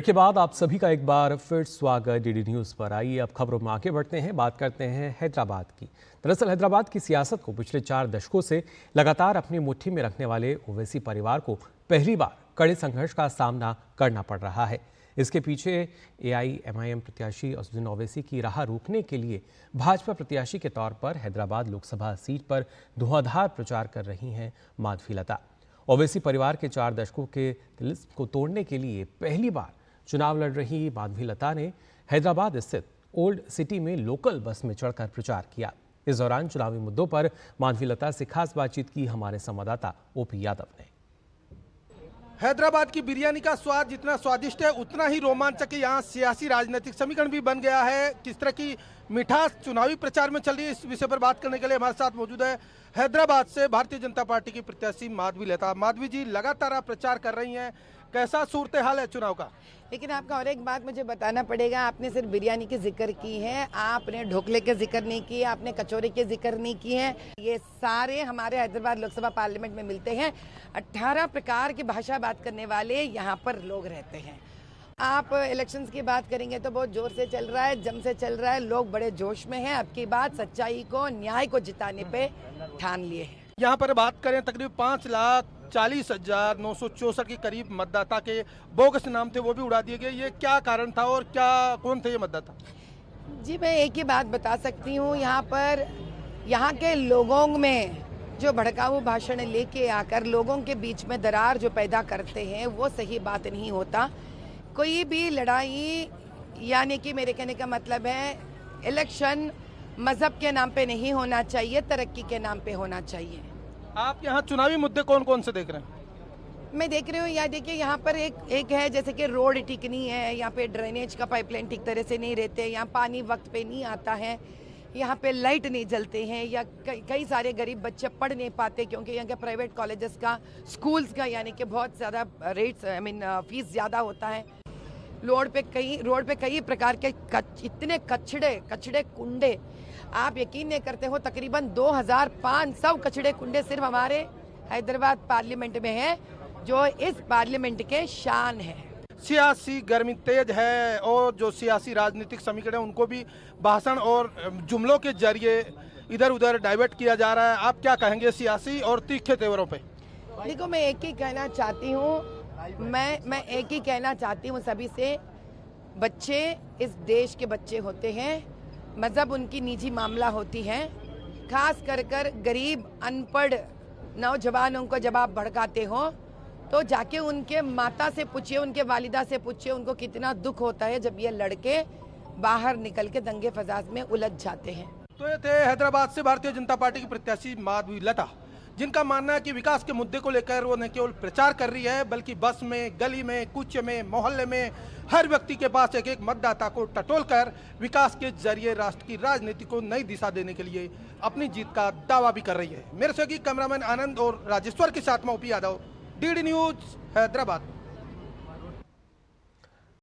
के बाद आप सभी का एक बार फिर स्वागत डीडी न्यूज़ पर। आइए अब खबरों में आगे बढ़ते हैं, बात करते हैं हैदराबाद की। दरअसल हैदराबाद की सियासत को पिछले 4 दशकों से लगातार अपनी मुट्ठी में रखने वाले ओवैसी परिवार को पहली बार कड़े संघर्ष का सामना करना पड़ रहा है। इसके पीछे AIMIM प्रत्याशी असदुद्दीन ओवैसी की राह रोकने के लिए भाजपा प्रत्याशी के तौर पर हैदराबाद लोकसभा सीट पर धुआंधार प्रचार कर रही हैं माधवी लता। ओवैसी परिवार के 4 दशकों के तिलिस्म को तोड़ने के लिए पहली बार चुनाव लड़ रही माधवी लता ने हैदराबाद स्थित ओल्ड सिटी में लोकल बस में चढ़कर प्रचार किया। इस दौरान चुनावी मुद्दों पर माधवी लता से खास बातचीत की हमारे संवाददाता OP यादव ने। हैदराबाद की बिरयानी का स्वाद जितना स्वादिष्ट है उतना ही रोमांचक यहाँ सियासी राजनीतिक समीकरण भी बन गया है। किस तरह की मिठास चुनावी प्रचार में चल रही है, इस विषय पर बात करने के लिए हमारे साथ मौजूद है हैदराबाद से भारतीय जनता पार्टी की प्रत्याशी माधवी लता। माधवी जी, लगातार आप प्रचार कर रही हैं, कैसा सूरत हाल है चुनाव का? लेकिन आपका और एक बात मुझे बताना पड़ेगा, आपने सिर्फ बिरयानी की जिक्र की है, आपने ढोकले के जिक्र नहीं किए, आपने कचौरी के जिक्र नहीं किए हैं। ये सारे हमारे हैदराबाद लोकसभा पार्लियामेंट में मिलते हैं। 18 प्रकार की भाषा बात करने वाले यहाँ पर लोग रहते हैं। आप इलेक्शंस की बात करेंगे तो बहुत जोर से चल रहा है, जम से चल रहा है, लोग बड़े जोश में हैं। अब की बात सच्चाई को, न्याय को जिताने पे ठान लिए हैं। यहाँ पर बात करें तकरीबन 5,40,964 के करीब मतदाता के बोगस नाम थे, वो भी उड़ा दिए गए। ये क्या कारण था और कौन थे ये मतदाता? जी, मैं एक ही बात बता सकती हूँ, यहाँ पर यहाँ के लोगों में जो भड़काऊ भाषण लेके आकर लोगों के बीच में दरार जो पैदा करते हैं वो सही बात नहीं होता। कोई भी लड़ाई, यानी कि मेरे कहने का मतलब है इलेक्शन मजहब के नाम पे नहीं होना चाहिए, तरक्की के नाम पे होना चाहिए। आप यहाँ चुनावी मुद्दे कौन कौन से देख रहे हैं? मैं देख रही हूँ, यहाँ देखिए, यहाँ पर एक है जैसे कि रोड ठीक नहीं है, यहाँ पे ड्रेनेज का पाइपलाइन ठीक तरह से नहीं रहते, यहाँ पानी वक्त पे नहीं आता है, यहाँ पे लाइट नहीं जलते हैं, या कई सारे गरीब बच्चे पढ़ नहीं पाते क्योंकि यहाँ के प्राइवेट कॉलेजेस का, स्कूल्स का यानी कि बहुत ज़्यादा रेट्स फीस ज़्यादा होता है। रोड पे कई प्रकार के इतने कचड़े कुंडे, आप यकीन नहीं करते हो, तकरीबन 2500 कचड़े कुंडे सिर्फ हमारे हैदराबाद पार्लियामेंट में है, जो इस पार्लियामेंट के शान है। सियासी गर्मी तेज है और जो सियासी राजनीतिक समीकरण है उनको भी भाषण और जुमलों के जरिए इधर उधर डाइवर्ट किया जा रहा है। आप क्या कहेंगे सियासी और तीखे तेवरों पे? देखो, मैं एक ही कहना चाहती हूँ, मैं एक ही कहना चाहती हूँ सभी से, बच्चे इस देश के बच्चे होते हैं, मजहब उनकी निजी मामला होती है। खास कर गरीब अनपढ़ नौजवानों को जब आप भड़काते हो तो जाके उनके माता से पूछिए, उनके वालिदा से पूछिए, उनको कितना दुख होता है जब ये लड़के बाहर निकल के दंगे फसाद में उलझ जाते हैं। तो ये थे हैदराबाद से भारतीय जनता पार्टी की प्रत्याशी माधवी लता, जिनका मानना है कि विकास के मुद्दे को लेकर वो न केवल प्रचार कर रही है बल्कि बस में, गली में, कूचे में, मोहल्ले में हर व्यक्ति के पास एक एक मतदाता को टटोल कर विकास के जरिए राष्ट्र की राजनीति को नई दिशा देने के लिए अपनी जीत का दावा भी कर रही है। मेरे सहयोगी कैमरामैन आनंद और राजेश्वर के साथ में OP Yadav, DD news Hyderabad.